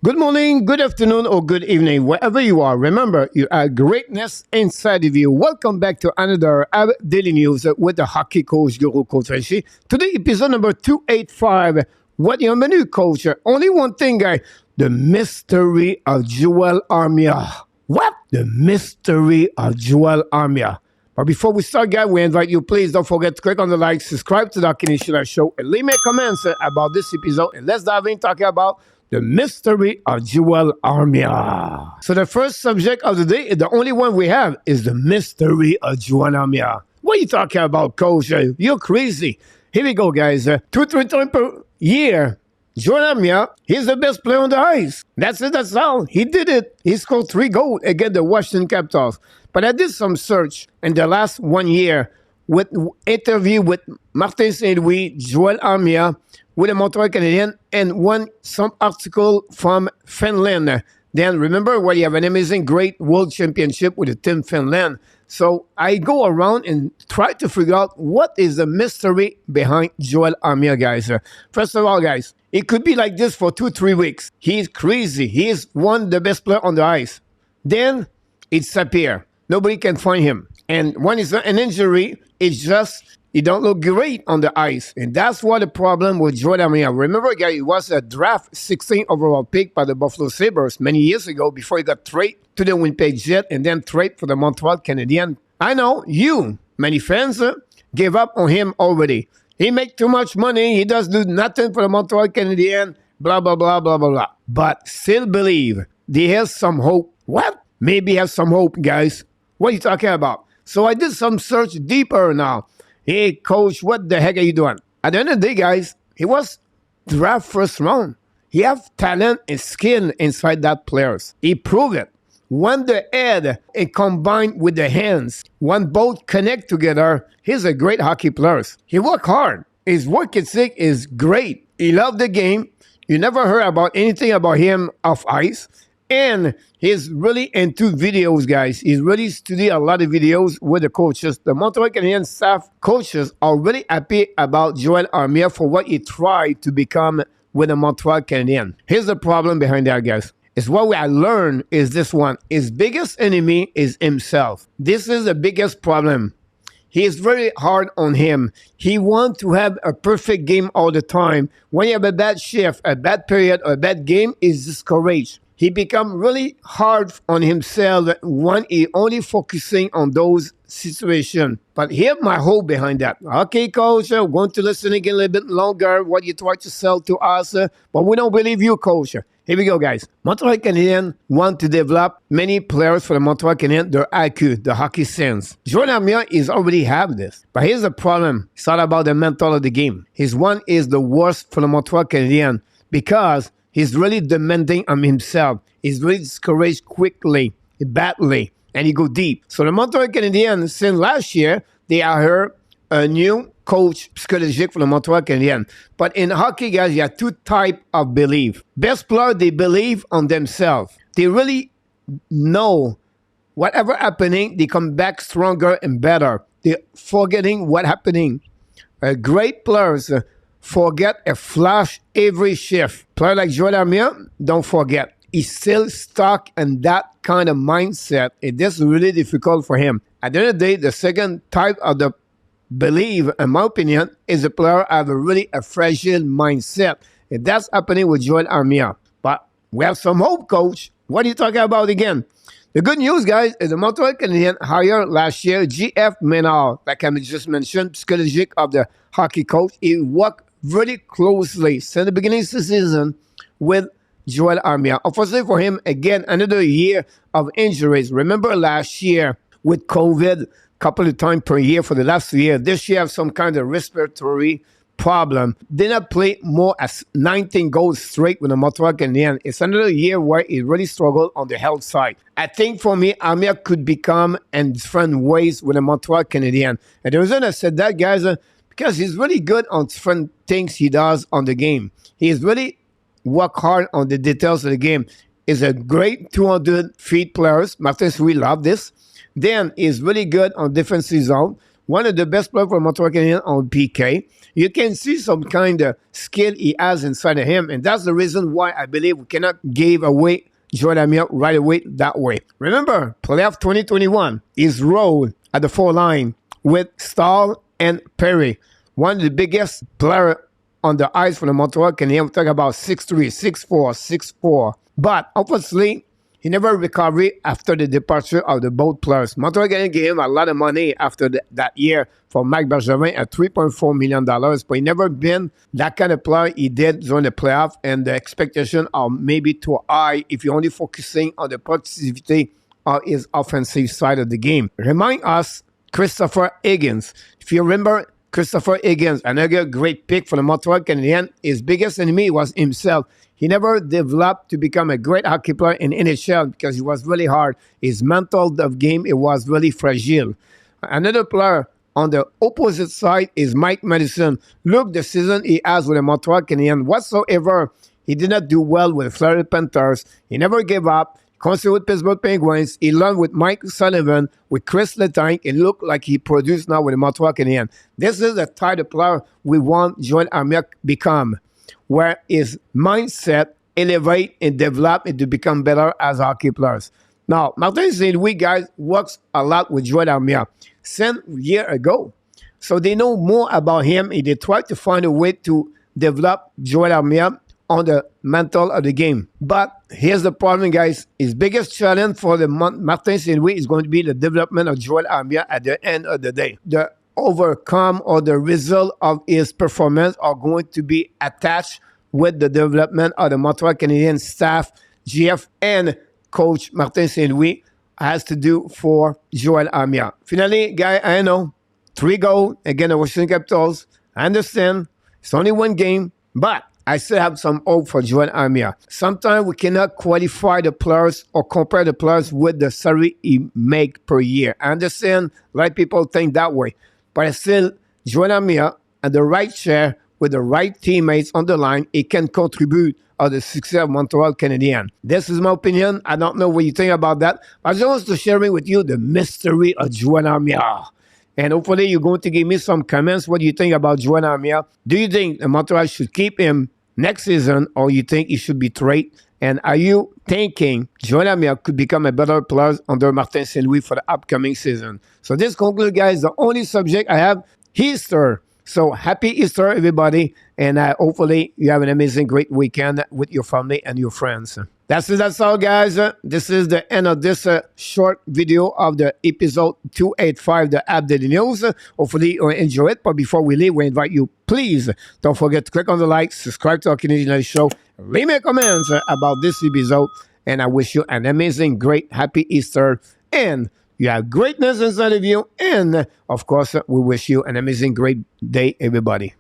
Good morning, good afternoon, or good evening, wherever you are. Remember, you are greatness inside of you. Welcome back to another Daily News with the hockey coach, Guru Coach FRENCHY. Today, episode number 285. What your menu, coach? Only one thing, guy. The mystery of Joel Armia. What? The mystery of Joel Armia. But before we start, guys, we invite you, please don't forget to click on the like, subscribe to the Canadian Show, and leave me comments about this episode. And let's dive in talking about the mystery of Joel Armia. So the first subject of the day, the only one we have, is the mystery of Joel Armia. What are you talking about, coach? You're crazy. Here we go, guys. 2-3 times per year, Joel Armia, he's the best player on the ice. That's it, that's all. He did it. He scored 3 goals against the Washington Capitals. But I did some search in the last 1 year with interview with Martin Saint-Louis, Joel Armia, with the Montreal Canadiens, and some article from Finland. Then remember where you have an amazing, great world championship with the team Finland. So I go around and try to figure out what is the mystery behind Joel Armia, guys. First of all, guys, it could be like this for 2-3 weeks. He's crazy. He is the best player on the ice. Then it disappears. Nobody can find him. And when it's an injury, it's just he don't look great on the ice. And that's what the problem with Joel Armia. Remember, guys, he was a draft 16 overall pick by the Buffalo Sabres many years ago before he got traded to the Winnipeg Jets and then traded for the Montreal Canadiens. I know many fans, gave up on him already. He make too much money. He does do nothing for the Montreal Canadiens, blah, blah, blah, blah, blah, blah. But still believe there is some hope. What? Maybe have some hope, guys. What are you talking about? So I did some search deeper now. Hey, coach, what the heck are you doing? At the end of the day, guys, he was draft first round. He have talent and skill inside that players. He proved it. When the head and combined with the hands, when both connect together, he's a great hockey player. He work hard. His work ethic is great. He loved the game. You never heard about anything about him off ice. And he's really into videos, guys. He's really studied a lot of videos with the coaches. The Montreal Canadiens staff coaches are really happy about Joel Armia for what he tried to become with the Montreal Canadiens. Here's the problem behind that, guys. Is what I learned is this one. His biggest enemy is himself. This is the biggest problem. He is very hard on him. He wants to have a perfect game all the time. When you have a bad shift, a bad period, or a bad game, he's discouraged. He become really hard on himself when he only focusing on those situations. But here's my hope behind that. Okay, coach, I want to listen again a little bit longer what you try to sell to us, but we don't believe you, coach. Here we go, guys. Montreal Canadiens want to develop many players for the Montreal Canadiens, their IQ, the hockey sense. Joel Armia is already have this. But here's the problem. It's all about the mental of the game. His one is the worst for the Montreal Canadiens because he's really demanding on himself. He's really discouraged quickly, badly, and he go deep. So the Montreal Canadiens, since last year, they hired a new coach psychologique for the Montreal Canadiens. But in hockey, guys, you have 2 types of belief. Best player, they believe on themselves. They really know whatever happening, they come back stronger and better. They're forgetting what happening. Great players forget a flash every shift. Player like Joel Armia, don't forget. He's still stuck in that kind of mindset. It is really difficult for him. At the end of the day, the second type of the belief, in my opinion, is the player have a fragile mindset. And that's happening with Joel Armia. But we have some hope, coach. What are you talking about again? The good news, guys, is the Montreal Canadiens hired last year GF Menard, like I just mentioned, psychologique of the hockey coach. He worked very closely since the beginning of the season with Joel Armia. Unfortunately for him, again, another year of injuries. Remember last year with COVID, couple of times per year for the last 2 years. This year have some kind of respiratory problem. Did not play more as 19 goals straight with the Montreal Canadiens. It's another year where he really struggled on the health side. I think for me, Armia could become in different ways with the Montreal Canadiens. And the reason I said that, guys, because he's really good on different things he does on the game. He's really work hard on the details of the game. He's a great 200 feet player. Martin, we love this. Then he's really good on defensive zone. one of the best players for Montreal Canadiens on PK. You can see some kind of skill he has inside of him, and that's the reason why I believe we cannot give away Joel Armia right away that way. Remember, playoff 2021, his role at the 4 line with Stahl and Perry, one of the biggest players on the ice for the Montreal Canadiens. We talk about 6'3", 6'4", 6'4". But obviously, he never recovered after the departure of the both players. Montreal Canadiens gave him a lot of money after that year for Marc Bergevin at $3.4 million, but he never been that kind of player he did during the playoff, and the expectation are maybe too high if you're only focusing on the productivity of his offensive side of the game. Remind us, Christopher Higgins. If you remember, Christopher Higgins, another great pick for the Montreal Canadiens. His biggest enemy was himself. He never developed to become a great hockey player in NHL because he was really hard. His mental of game, it was really fragile. Another player on the opposite side is Mike Madison. Look, the season he has with the Montreal Canadiens whatsoever, he did not do well with the Florida Panthers. He never gave up. Constantly with Pittsburgh Penguins, he learned with Mike Sullivan, with Chris Letang. It looked like he produced now with the Montreal Canadiens. This is the type of player we want Joel Armia become, where his mindset elevate and develop and to become better as hockey players. Now, Martin St-Louis guys works a lot with Joel Armia since a year ago. So they know more about him and they try to find a way to develop Joel Armia on the mental of the game. But here's the problem, guys. His biggest challenge for the Martin St-Louis is going to be the development of Joel Armia at the end of the day. The outcome or the result of his performance are going to be attached with the development of the Montreal Canadiens staff, GF, and coach Martin St-Louis has to do for Joel Armia. Finally, guys, I know 3 goals against the Washington Capitals. I understand it's only 1 game, but I still have some hope for Joel Armia. Sometimes we cannot qualify the players or compare the players with the salary he make per year. I understand a lot of people think that way. But still, Joel Armia at the right chair with the right teammates on the line, it can contribute to the success of Montreal Canadiens. This is my opinion. I don't know what you think about that. I just want to share with you the mystery of Joel Armia. And hopefully you're going to give me some comments. What do you think about Joel Armia? Do you think the Montreal should keep him next season, or you think he should be traded? And are you thinking Joel Armia could become a better player under Martin St-Louis for the upcoming season? So this concludes, guys, the only subject I have, Easter. So happy Easter, everybody. And hopefully you have an amazing, great weekend with your family and your friends. That's all, guys. This is the end of this short video of the episode 285, the App Daily News. Hopefully you enjoy it. But before we leave, we invite you, please don't forget to click on the like, subscribe to our Canadian Life Show, leave me comments about this episode. And I wish you an amazing, great, happy Easter. And you have greatness inside of you. And, of course, we wish you an amazing, great day, everybody.